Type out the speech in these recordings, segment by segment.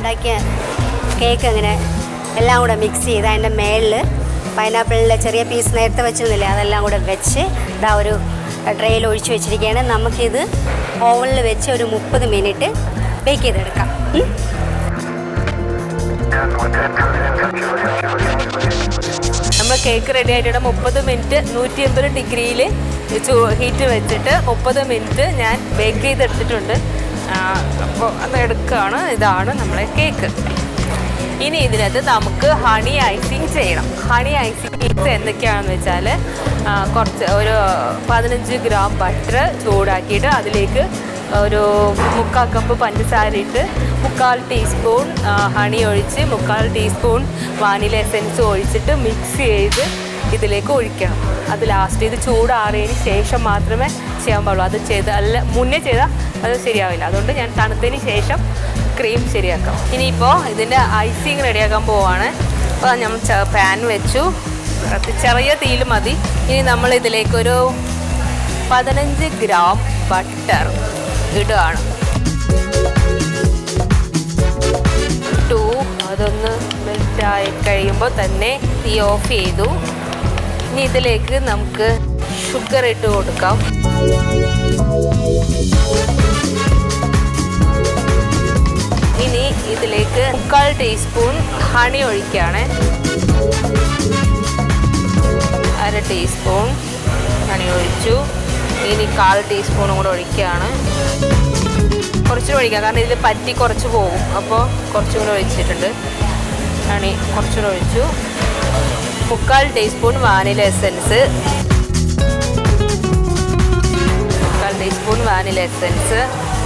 ഉണ്ടാക്കിയ കേക്ക് അങ്ങനെ എല്ലാം കൂടെ മിക്സ് ചെയ്ത് അതിൻ്റെ മേളിൽ പൈനാപ്പിളിൻ്റെ ചെറിയ പീസ് നേരത്തെ വെച്ചിരുന്നില്ലേ അതെല്ലാം കൂടെ വെച്ച് ഇതാ ഒരു ട്രേയിൽ ഒഴിച്ച് വെച്ചിരിക്കുകയാണ്. നമുക്കിത് ഓവനിൽ വെച്ച് ഒരു 30 മിനിറ്റ് ബേക്ക് ചെയ്തെടുക്കാം. നമ്മൾ കേക്ക് റെഡി ആയിട്ട് 30 മിനിറ്റ് 180 ഡിഗ്രിയിൽ ഹീറ്റ് വെച്ചിട്ട് 30 മിനിറ്റ് ഞാൻ ബേക്ക് ചെയ്തെടുത്തിട്ടുണ്ട്. അപ്പോൾ അത് എടുക്കുകയാണ്. ഇതാണ് നമ്മളെ കേക്ക്. ഇനി ഇതിനകത്ത് നമുക്ക് ഹണി ഐസിങ് ചെയ്യണം. ഹണി ഐസിങ് എന്തൊക്കെയാണെന്ന് വെച്ചാൽ കുറച്ച് ഒരു 15 ഗ്രാം ബട്ടർ ചൂടാക്കിയിട്ട് അതിലേക്ക് ഒരു 3/4 കപ്പ് പഞ്ചസാര ഇട്ട് 3/4 ടീസ്പൂൺ ഹണി ഒഴിച്ച് 3/4 ടീസ്പൂൺ വാനില എസൻസ് ഒഴിച്ചിട്ട് മിക്സ് ചെയ്ത് ഇതിലേക്ക് ഒഴിക്കണം. അത് ലാസ്റ്റ് ഇത് ചൂടാറിയതിന് ശേഷം മാത്രമേ ചെയ്യാൻ പാടുള്ളൂ. അത് അല്ല മുന്നേ ചെയ്താൽ അത് ശരിയാവില്ല. അതുകൊണ്ട് ഞാൻ തണുത്തതിന് ശേഷം ക്രീം ശരിയാക്കാം. ഇനിയിപ്പോൾ ഇതിൻ്റെ ഐസിങ് റെഡിയാക്കാൻ പോവുകയാണ്. അപ്പോൾ നമ്മൾ പാൻ വെച്ചു, ചെറിയ തീയിൽ മതി. ഇനി നമ്മൾ ഇതിലേക്കൊരു 15 ഗ്രാം ബട്ടർ ഇടുകയാണ്. അതൊന്ന് മെൽറ്റായി കഴിയുമ്പോൾ തന്നെ തീ ഓഫ് ചെയ്തു. ഇനി ഇതിലേക്ക് നമുക്ക് ഷുഗർ ഇട്ട് കൊടുക്കാം. ഇനി ഇതിലേക്ക് 3/4 ടീസ്പൂൺ ഹണി ഒഴിക്കുകയാണ്. 1/2 ടീസ്പൂൺ ഹണി ഒഴിച്ചു. ഇനി 1/4 ടീസ്പൂണും കൂടെ ഒഴിക്കുകയാണ്. കുറച്ചുകൂടെ ഒഴിക്കാം, കാരണം ഇതിൽ പറ്റി കുറച്ച് പോകും. അപ്പോൾ കുറച്ചും കൂടെ ഒഴിച്ചിട്ടുണ്ട്. ഹണി കുറച്ചുകൂടെ ഒഴിച്ചു. 3/4 teaspoon vanilla essence. 3/4 teaspoon vanilla essence.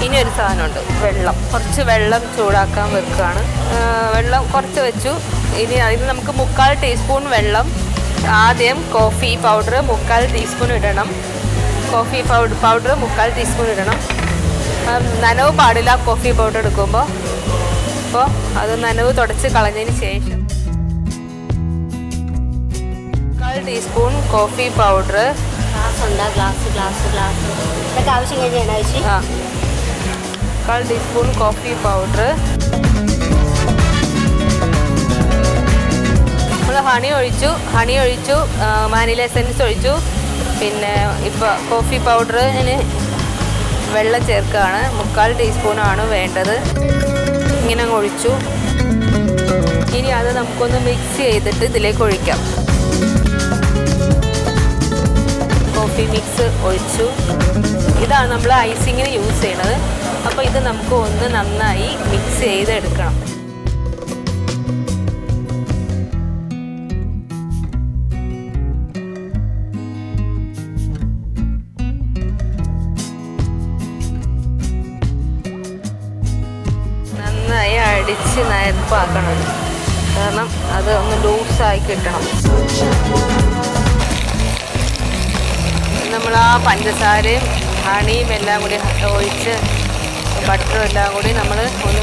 ഇനി ഒരു സാധനമുണ്ട്, വെള്ളം. കുറച്ച് വെള്ളം ചൂടാക്കാൻ വെക്കുകയാണ്. വെള്ളം കുറച്ച് വെച്ചു. ഇനി അതിന് നമുക്ക് 3/4 ടീസ്പൂൺ വെള്ളം. ആദ്യം കോഫി പൗഡർ 3/4 ടീസ്പൂൺ ഇടണം. കോഫി പൗഡർ 3/4 ടീസ്പൂൺ ഇടണം. നനവ് പാടില്ല കോഫി പൗഡർ എടുക്കുമ്പോൾ. അപ്പോൾ അത് നനവ് തുടച്ച് കളഞ്ഞതിന് ശേഷം 3/4 ടീസ്പൂൺ കോഫി പൗഡർ. ഇതൊക്കെ ആവശ്യം കഴിഞ്ഞാണ് ആവശ്യം. 3/4 ടീസ്പൂൺ കോഫി പൗഡർ. നമ്മൾ ഹണി ഒഴിച്ചു, വാനില എസൻസ് ഒഴിച്ചു. പിന്നെ ഇപ്പോൾ കോഫി പൗഡറിന് വെള്ളം ചേർക്കുകയാണ്. 3/4 ടീസ്പൂണാണ് വേണ്ടത്. ഇങ്ങനെ അങ്ങ് ഒഴിച്ചു. ഇനി അത് നമുക്കൊന്ന് മിക്സ് ചെയ്തിട്ട് ഇതിലേക്ക് ഒഴിക്കാം. കോഫി മിക്സ് ഒഴിച്ചു. ഇതാണ് നമ്മൾ ഐസിങ്ങിന് യൂസ് ചെയ്യണത്. അപ്പോൾ ഇത് നമുക്ക് ഒന്ന് നന്നായി മിക്സ് ചെയ്തെടുക്കണം. നന്നായി അടിച്ച് നരപ്പാക്കണം, കാരണം അത് ഒന്ന് ലൂസായി കിട്ടണം. നമ്മൾ ആ പഞ്ചസാരയും ഹണിയും എല്ലാം കൂടി ഒഴിച്ച് ബട്ടറും എല്ലാം കൂടി നമ്മൾ ഒന്ന്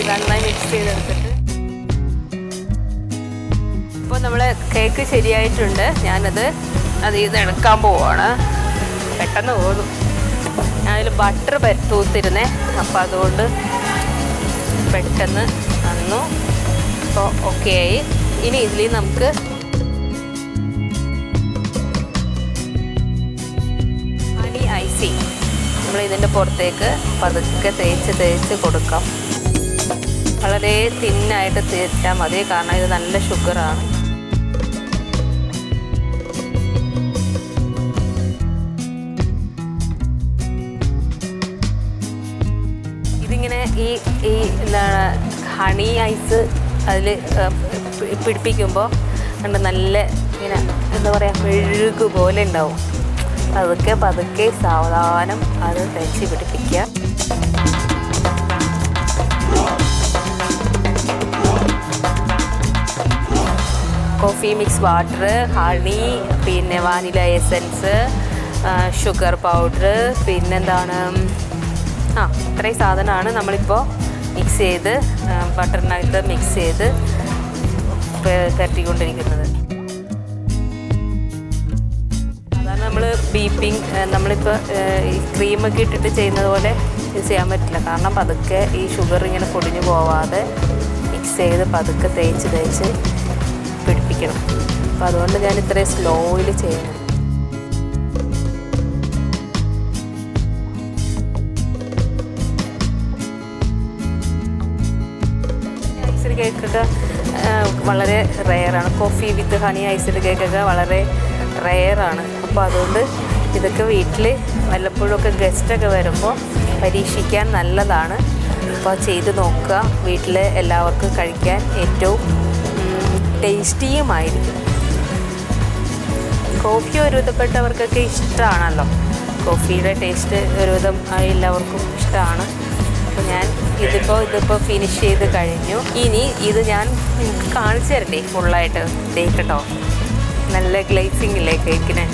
നന്നായി മിക്സ് ചെയ്തെടുത്തിട്ട്. ഇപ്പോൾ നമ്മൾ കേക്ക് ശരിയായിട്ടുണ്ട്. ഞാനത് ഇത് എടുക്കാൻ പോവുകയാണ്. പെട്ടെന്ന് പോകും. ഞാനതിൽ ബട്ടർ തൂത്തിരുന്നേ, അപ്പോൾ അതുകൊണ്ട് പെട്ടെന്ന് വന്നു. അപ്പോൾ ഓക്കെ ആയി. ഇനി ഇതിൽ നമുക്ക് ഹണി ഐസിങ് നമ്മൾ ഇതിൻ്റെ പുറത്തേക്ക് പതുക്കെ തേച്ച് കൊടുക്കാം. വളരെ തിന്നായിട്ട് തേച്ചാൽ മതി, കാരണം ഇത് നല്ല ഷുഗറാണ്. ഇതിങ്ങനെ ഈ എന്താണ് ഹണി ഐസ് അതിൽ പിടിപ്പിക്കുമ്പോൾ നല്ല ഇങ്ങനെ എന്താ പറയുക മെഴുകു പോലെ ഉണ്ടാവും. പതുക്കെ സാവധാനം അത് തേച്ച് പിടിപ്പിക്കുക. കോഫി മിക്സ് വാട്ടർ, ഹണി, പിന്നെ വാനില എസൻസ്, ഷുഗർ പൗഡർ, പിന്നെന്താണ് ഇത്രയും സാധനമാണ് നമ്മളിപ്പോൾ മിക്സ് ചെയ്ത് ബട്ടറിനകത്ത് മിക്സ് ചെയ്ത് തട്ടിക്കൊണ്ടിരിക്കുന്നത്. സാധാരണ നമ്മൾ ബീപ്പിംഗ് നമ്മളിപ്പോൾ ഈ ക്രീമൊക്കെ ഇട്ടിട്ട് ചെയ്യുന്നത് പോലെ യൂസ് ചെയ്യാൻ പറ്റില്ല. കാരണം പതുക്കെ ഈ ഷുഗർ ഇങ്ങനെ പൊടിഞ്ഞു പോവാതെ മിക്സ് ചെയ്ത് പതുക്കെ തേച്ച് പിടിപ്പിക്കണം. അപ്പോൾ അതുകൊണ്ട് ഞാൻ ഇത്രയും സ്ലോയിൽ ചെയ്യുന്നു. ഐസ്ഡ് കേക്കൊക്കെ വളരെ റെയറാണ്. കോഫി വിത്ത് ഹണി ഐസ്ഡ് കേക്കൊക്കെ വളരെ റെയറാണ്. അപ്പോൾ അതുകൊണ്ട് ഇതൊക്കെ വീട്ടിൽ വല്ലപ്പോഴൊക്കെ ഗസ്റ്റൊക്കെ വരുമ്പോൾ പരീക്ഷിക്കാൻ നല്ലതാണ്. അപ്പോൾ ചെയ്ത് നോക്കുക. വീട്ടിൽ എല്ലാവർക്കും കഴിക്കാൻ ഏറ്റവും ടേസ്റ്റിയുമായിരിക്കും. കോഫി ഒരുവിധപ്പെട്ടവർക്കൊക്കെ ഇഷ്ടമാണല്ലോ. കോഫിയുടെ ടേസ്റ്റ് ഒരുവിധം എല്ലാവർക്കും ഇഷ്ടമാണ്. അപ്പോൾ ഞാൻ ഇതിപ്പോൾ ഫിനിഷ് ചെയ്ത് കഴിഞ്ഞു. ഇനി ഇത് ഞാൻ നിങ്ങൾക്ക് കാണിച്ചു തരണ്ടേ ഫുള്ളായിട്ട് തേക്കട്ടോ. നല്ല ഗ്ലേസിങ് ഇല്ലേ കേക്കിന്.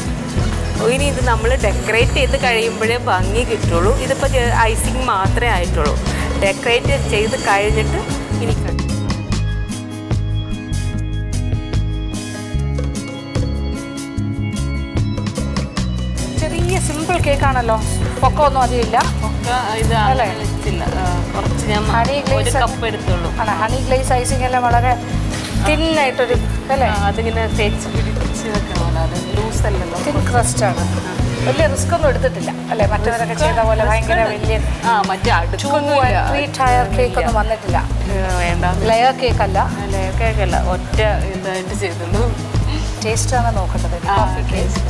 ഇനി ഇത് നമ്മൾ ഡെക്കറേറ്റ് ചെയ്ത് കഴിയുമ്പോഴേ ഭംഗി കിട്ടുള്ളൂ. ഇതിപ്പോൾ ഐസിങ് മാത്രമേ ആയിട്ടുള്ളൂ. ഡെക്കറേറ്റ് ചെയ്ത് കഴിഞ്ഞിട്ട് ഇനി ചെറിയ സിമ്പിൾ കേക്കാണല്ലോ. പൊക്കമൊന്നും അധികമില്ല. ഇതല്ലേ കുറച്ച് ഞാൻ ഒരു കപ്പ് എടുത്തുള്ളൂ. ആണ് ഹണി ഗ്ലേസ് ഐസിങ് എല്ലാം വളരെ തിന്നായിട്ടൊരു അല്ലേ, അതിങ്ങനെ തേച്ച് പിടിപ്പിച്ച് വെക്കണമല്ലോ. അത് ലൂസ് അല്ലല്ലോ, തിൻ ക്രസ്റ്റ് ആണ്. വലിയ റിസ്ക് ഒന്നും എടുത്തിട്ടില്ല അല്ലേ, മറ്റവരൊക്കെ ചെയ്ത പോലെ ഭയങ്കര വലിയ മറ്റേ 3 ടയർ കേക്ക് ഒന്നും വന്നിട്ടില്ല. വേണ്ട, ലെയർ കേക്ക് അല്ല. ലെയർ കേക്കല്ല, ഒറ്റ ഇതായിട്ട് ചെയ്തുള്ളൂ. ടേസ്റ്റാണ് നോക്കേണ്ടത്. കോഫി കേക്ക്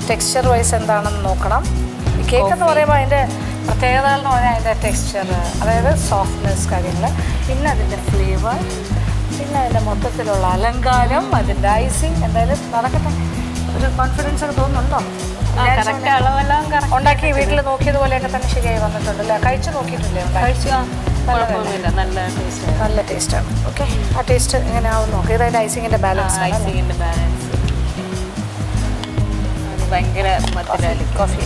ടെക്സ്ചർ വൈസ് എന്താണെന്ന് നോക്കണം. കേക്ക് എന്ന് പറയുമ്പോൾ അതിൻ്റെ പ്രത്യേകത എന്ന് പറഞ്ഞാൽ അതിൻ്റെ ടെക്സ്ചർ, അതായത് സോഫ്റ്റ്നെസ് കാര്യങ്ങൾ, പിന്നെ അതിൻ്റെ ഫ്ലേവർ, പിന്നെ അതിൻ്റെ മൊത്തത്തിലുള്ള അലങ്കാരം, അതിൻ്റെ ഐസിങ്. എന്തായാലും നടക്കട്ടെ. ഒരു കോൺഫിഡൻസ് ഒക്കെ തോന്നുന്നുണ്ടോ? ഉണ്ടാക്കി വീട്ടിൽ നോക്കിയതുപോലെയൊക്കെ തന്നെ ശരിയായി വന്നിട്ടുണ്ട് അല്ലേ? കഴിച്ചു നോക്കിയിട്ടില്ലേ? നല്ല ടേസ്റ്റാണ്. ഓക്കെ, ആ ടേസ്റ്റ് എങ്ങനെ ആവും നോക്കാം. ഇത് അതിൻ്റെ ഐസിങ്ങിൻ്റെ ബാലൻസ്. ഭയങ്കര കോഫി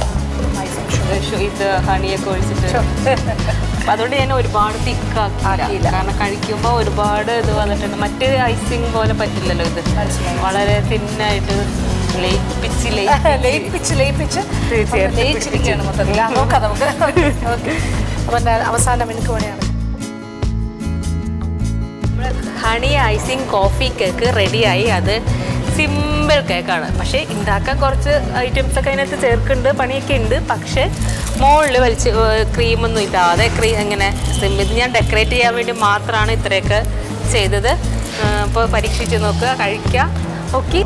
ഇത് ഹണിയൊക്കെ ഒഴിച്ചിട്ട് അപ്പം അതുകൊണ്ട് ഞാൻ ഒരുപാട് തിക്കാക്കിയില്ല. കാരണം കഴിക്കുമ്പോൾ ഒരുപാട് ഇത് വന്നിട്ടുണ്ട്. മറ്റ് ഐസിങ് പോലെ പറ്റില്ലല്ലോ. ഇത് വളരെ തിന്നായിട്ട് ലയിച്ചിരിക്കുകയാണ് മൊത്തത്തിൽ. നോക്കാം നമുക്ക്. അപ്പം അവസാനം എനിക്ക് വേണ്ടിയാണ് ഹണി ഐസിങ് കോഫി കേക്ക് റെഡിയായി. അത് സിമ്പിൾ കേക്കാണ്, പക്ഷേ ഉണ്ടാക്കാൻ കുറച്ച് ഐറ്റംസൊക്കെ അതിനകത്ത് ചേർക്കുന്നുണ്ട്, പണിയൊക്കെ ഉണ്ട്. പക്ഷേ മുകളിൽ വലിച്ച് ക്രീമൊന്നും ഇല്ലാതെ ഇങ്ങനെ ഇത് ഞാൻ ഡെക്കറേറ്റ് ചെയ്യാൻ വേണ്ടി മാത്രമാണ് ഇത്രയൊക്കെ ചെയ്തത്. അപ്പോൾ പരീക്ഷിച്ച് നോക്കുക, കഴിക്കുക. ഓക്കെ.